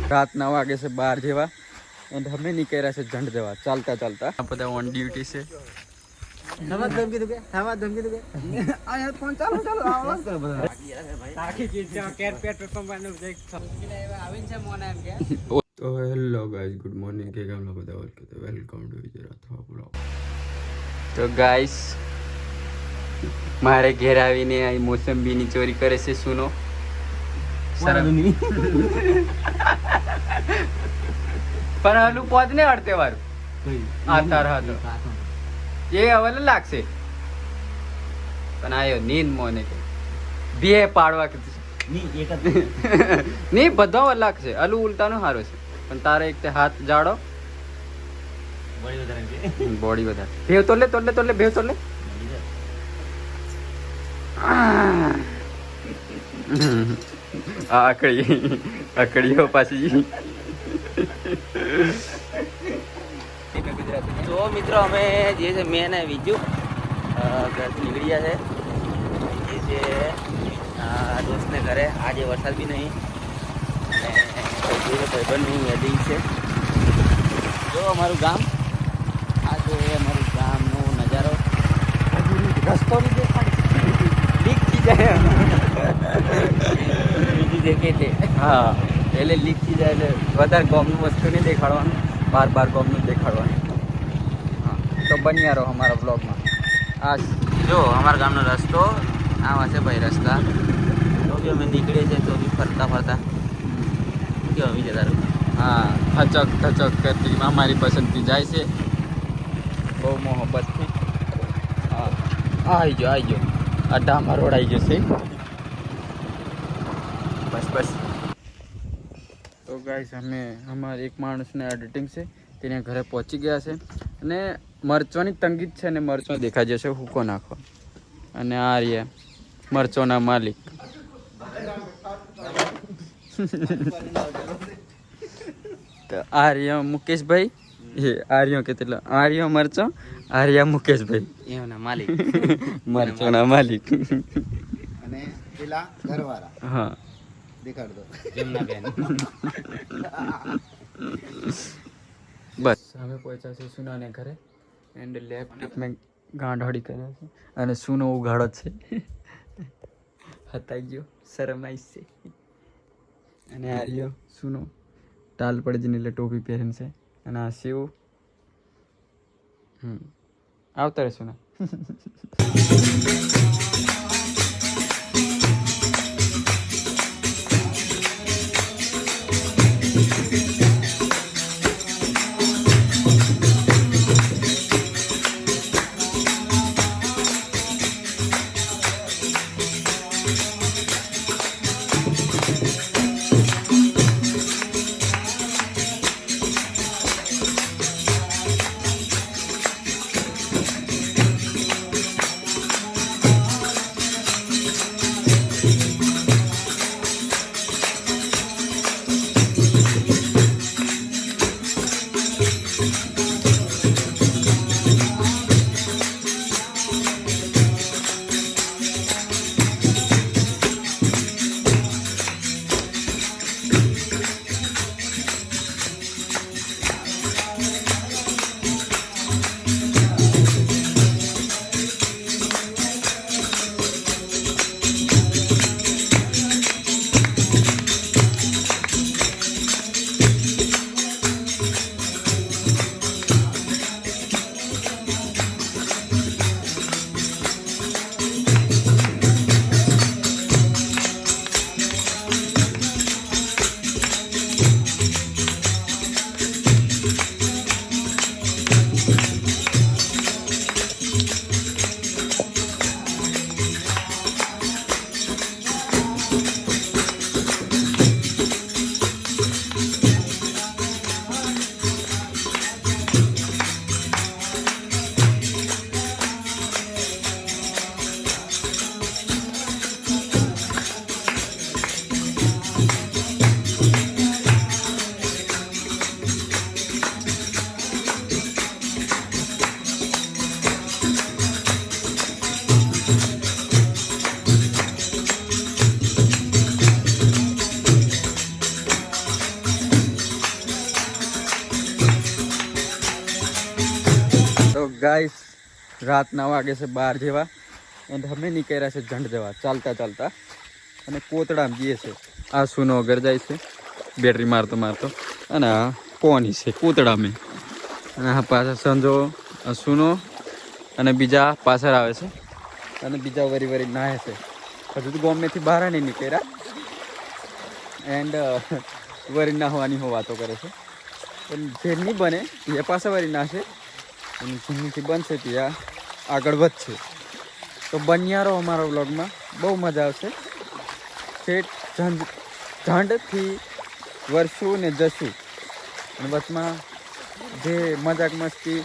રાત 9 વાગે છે 12 જેવા એન્ડ અમે નીકળ્યા છે જંડ જવા ચાલતા ચાલતા બધા ઓન ડ્યુટી છે તો હેલો ગાઈસ ગુડ મોર્નિંગ કે ગામના બધા welcome to Vijay Rathwa blog તો ગાઈસ મારે ઘેર આવીને આ મોસંબીની ચોરી કરે છે સુનો પણ હલું પોત ને અડતે વાળું આતાર હતો એ હવે લાગશે પણ આયો નીંદ મોને કે બે પાડવા ની બધો લાગશે હલું ઉલટાનું સારું છે પણ તારે એક તે હાથ જાડો બોડી વધારે ભેવ તોલે ભેવ તોલે આકડીઓ પાછી તો મિત્રો અમે જે છે મેં ને બીજું ઘરથી નીકળી ગયા છે જે છે દોસ્તને ઘરે આજે વરસાદ બી નહીં ભાઈબંધની વેડિંગ છે જો અમારું ગામ આ છે અમારું ગામનો નજારો રસ્તો બી દેખાય લીક થઈ જાય બીજું દેખે છે હા એટલે લીક થઈ જાય એટલે વધારે ગોમનું વસ્તુ નહીં દેખાડવાનું બાર ગોમનું દેખાડવાનું હા તો બન્યા રહો અમારા બ્લોગમાં આ જો અમારા ગામનો રસ્તો આવા છે ભાઈ રસ્તા તો બી અમે નીકળીએ છીએ તો બી ફરતા કેવા બી જતા રહું હા થચક કરતી અમારી પસંદથી જાય છે બહુ મોહબ્બતથી હા આવી ગયો આ ડામર રોડ આવી ગયો છે બસ તો ગાઈસ અમે અમારે એક માણસને એડિટિંગ છે તેને ઘરે પહોંચી ગયા છે અને મરચોની તંગી જ છે ને મરચો દેખાઈ જશે હુકો નાખો અને આ રહ્યા મરચોના માલિક તો આર્ય મુકેશભાઈ એ આર્યો કે તેટલા આર્યો મરચો આર્યા મુકેશભાઈ એમના માલિક મરચોના માલિક અને પેલા ઘરવાળા હા દેખાડ દો જમના બેન બસ અમે પહોંચ્યા છે સુનાને ઘરે એન્ડ લેફ્ટ મેં ગાંઠોડી કર્યા છે અને સુનો ઉઘાડો છે હતાઈ ગયો શરમાઈશ છે અને આ રહ્યો સુનો ટાલ પડી જઈને એટલે ટોપી પહેરીને છે અને આ શિવ આવતા રહેશું ને ગાઈસ રાતના વાગે છે 12 જેવા એન્ડ અમે નીકળ્યા છે ઝંડ જવા ચાલતા ચાલતા અને કોતડામાં જઈએ છે. આ સુનો ઘર જાય છે બેટરી મારતો અને આ કોની છે કોતડામાં અને આ પાછળ સંજો સુનો અને બીજા પાછળ આવે છે અને બીજા વરી નાહે છે. હજુ તો ગોમેથી બહાર નહીં નીકળ્યા એન્ડ વરી નાહવાની વાતો કરે છે પણ જે નહીં બને એ પાછા વરી નાહશે અને જેમથી બનશે ત્યાં આગળ વધશે. તો બન્યા રહો અમારા વ્લોગમાં, બહુ મજા આવશે. ઠેઠ ઝંડથી વરસું ને જશું અને વચમાં જે મજાક મસ્તી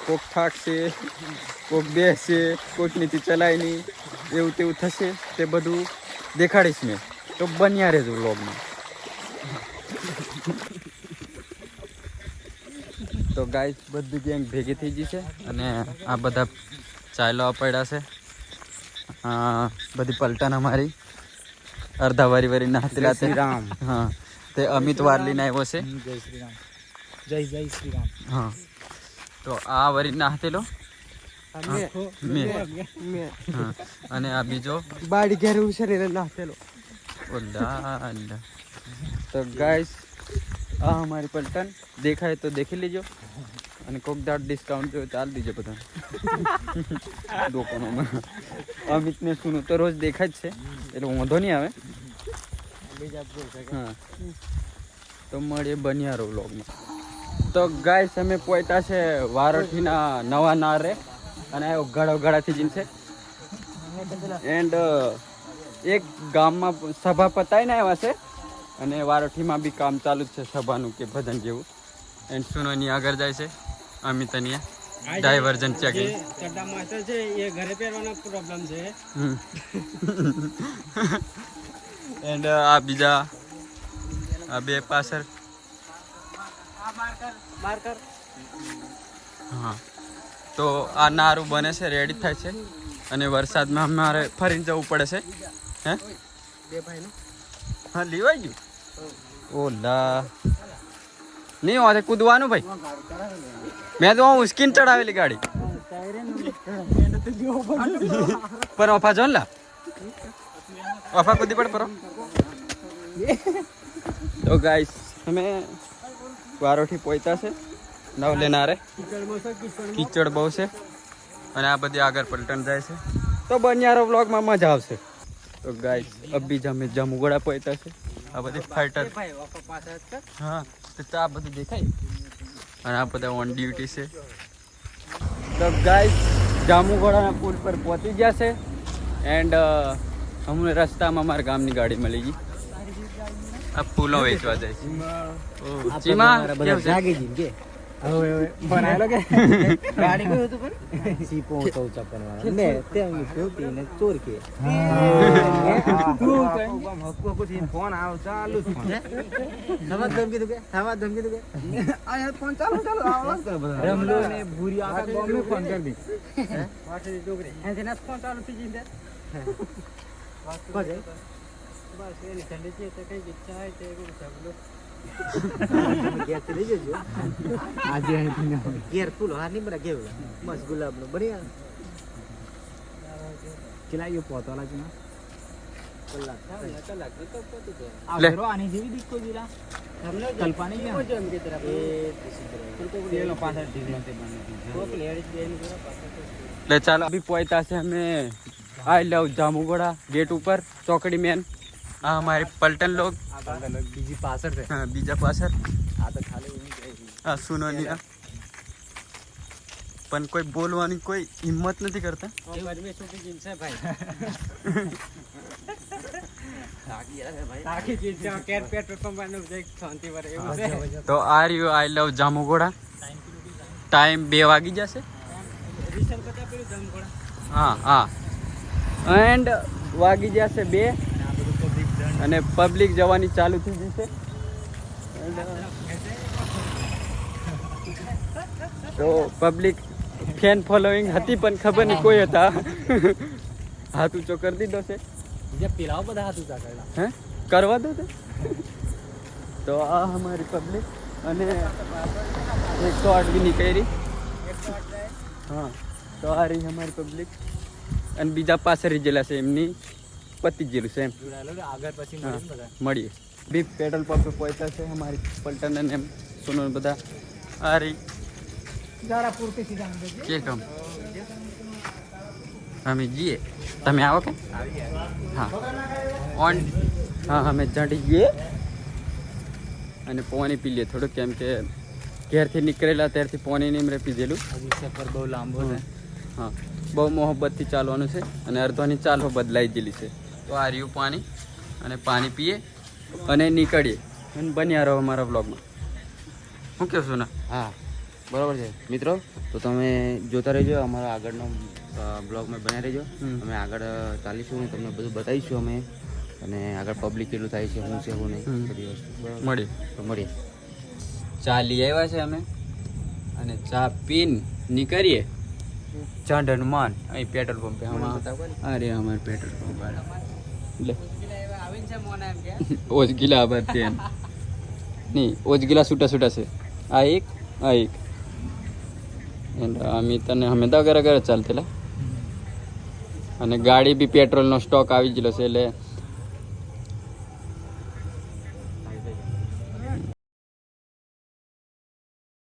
કોક થાકશે કોક બેસશે કોક નીતિ ચલાય નહીં એવું તેવું થશે તે બધું દેખાડીશ મેં. તો બન્યા રહેજો વ્લોગમાં. તો ગાઈસ બધી ગેંગ ભેગી થઈ ગઈ છે અને આ બધા ચાયલો પડ્યા છે. બધી પલટન અમારી અડધા વારી નાહતેલા છે. રામ. હા તે અમિત વારલીને આવ્યો છે. જય શ્રી રામ. જય શ્રી રામ. હા તો આ વરી નાહતેલો અને આ બીજો બાડી ઘેર શરીર નાખેલો. તો ગાઈસ આ અમારી પલટન દેખાય તો દેખી લેજો અને કોક દાડ ડિસ્કાઉન્ટ જો ચાલ દીજો બધા દુકાનોમાં. અમિતને સુનું તો રોજ દેખાય જ છે એટલે વાંધો નહીં આવે. હા તો મળીએ બન્યા રહો વ્લોગમાં. તો ગાઈસ અમે પહોંચ્યા છે વારોઠીના નવા નારે અને ગળાથી જીન છે એન્ડ એક ગામમાં સભા પતાવીને આવ્યા છે અને વારોઠીમાં બી કામ ચાલુ જ છે સભાનું કે ભજન જેવું. એન્ડ સુનોની આગળ જાય છે અમિતની ડાયવર્જન ચેકિંગ. ચડ્ડા માસ્ટર છે એ ઘરે પહેરવાનો પ્રોબ્લેમ છે. એન્ડ આ બીજા આ બે પાછળ હા તો આ નારું બને છે રેડી થાય છે અને વરસાદમાં અમારે ફરીને જવું પડે છે. હે હા લેવાઈ ગયું ઓલા નહીં હોય કૂદવાનું ભાઈ. મેં તો ઉસ્કીન ચડાવેલી ગાડી પર ઓફા જો લા ઓફા કૂદી પડ પરો. તો ગાઈસ અમે વારોઠી પહોંચ્યા છે નવ લેનારે. કીચડ બહુ છે અને આ બધી આગળ પલટન જાય છે તો બન્યારો વ્લોગમાં મજા આવશે. તો ગાઈસ અબી અમે જામુગોડા પહોંચ્યા છે. આ બધી ફાઈટર હા તો આ બધું દેખાય અને આ બધા ઓન ડ્યુટી છે. તો ગાઈસ જામુગોડાના પુલ પર પહોંચી ગયા છે એન્ડ અમને રસ્તામાં અમારા ગામની ગાડી મળી ગઈ. આ ફૂલો વેચવા જાય છે. ચીમા કેવું છે? બનાવેલો કે ગાડી કયું હતું પણ સીપો ઊંચા વાળા ને તે ફોટી ને ચોર કે ફોન આવ ચાલુ જ ફોન નવા ધમકી દે આ યાર ફોન ચાલુ આવાજ કર બધા રમલો ને ભૂરી આખા ગામ में ફોન कर दी વાટે ડોગરી હે તેના ફોન ચાલુ થઈ જinde બસ એની ઠંડી છે તો કઈ ઈચ્છા હોય તે સબલો ગેર ચલી જજો આજે અહીં ગેર ફૂલ હા નહીં બરા કેવું મસ્ત ગુલાબનો બઢિયા ચલાયો પોતવાલા છે કલાક તો પોતે છે આ ઘરો આની જેવી દીકો જીલા તમને કલ્પાની કે એમ કે તરફ એ તેનો પાછળ ઢીલો તે બની તો લેડીઝ બેન કરો પાછળ. લે ચાલો અભી પહોંચ્યા છે અમે આઈ લવ જામુગોડા ગેટ ઉપર ચોકડી મેન. આ હમારી પલટન લોગ બીજી પાછળ છે. હા બીજા પાછળ આ તો ખાલી આ સુનો નહીં પણ કોઈ બોલવાની કોઈ હિંમત નથી કરતા. તો આ રહ્યું આઈ લવ જામુગોડા. ટાઈમ 2 વાગી જશે. હા એન્ડ વાગી જશે 2 અને પબ્લિક જવાની ચાલુ થઈ જશે. તો પબ્લિક ફેન ફોલોઈંગ હતી પણ ખબર નહીં કોઈ હતા. હાથ ઊંચો કરી દીધો છે. પેલા બધા હાથ ઊંચા કરેલા હે કરવા દો તો આ અમારી પબ્લિક અને 108 બી નીકળી હા તો આ રહી અમારી પબ્લિક અને બીજા પાસે રીજેલા છે એમની પતી ગયેલું છે એમ આગળ પછી હા મળીને બધા. મળીએ બી પેટ્રોલ પંપે પહોંચ્યા છે અમારી પલટન અને એમ સોનો બધા આ રહી જરા પૂરતી સીધા અંદર જઈએ. કે કામ અમે જઈએ તમે આવો કે હા ઓન હા અમે જાડી જઈએ અને પાણી પી લઈએ થોડુંક કેમ કે ઘેરથી નીકળેલા ત્યારથી પાણી નહીં મેં પીધેલું હજી સફર બહુ લાંબો છે. હા બહુ મોહબ્બતથી ચાલવાનું છે અને અડધોની ચાલો બદલાઈ ગયેલી છે તો આ રહ્યું પાણી અને પાણી પીએ અને નીકળીએ અને બન્યા રહો અમારા બ્લોગમાં શું કહેશું ને હા બરાબર છે મિત્રો, તો તમે જોતા રહેજો અમારા આગળનો બ્લોગમાં બન્યા રહેજો. હમ. અમે આગળ ચાલીશું ને તમને બધું બતાવીશું અમે, અને આગળ પબ્લિક કેટલું થાય છે, શું છે શું નહીં, હમ. બધી વસ્તુ બરાબર. મળીએ તો મળીએ. ચા લઈ આવ્યા છે અમે અને ચા પીને નીકળીએ ચાંડ હનુમાન અહીં પેટ્રોલ પંપે અરે અમારે પેટ્રોલ પંપ લે ઓજગીલા આભાર છે એમ નહીં ઓજગીલા છૂટા છૂટા છે આ એક અમે તને અમે તો ઘરે ચાલતેલા અને ગાડી બી પેટ્રોલનો સ્ટોક આવી ગયેલો છે એટલે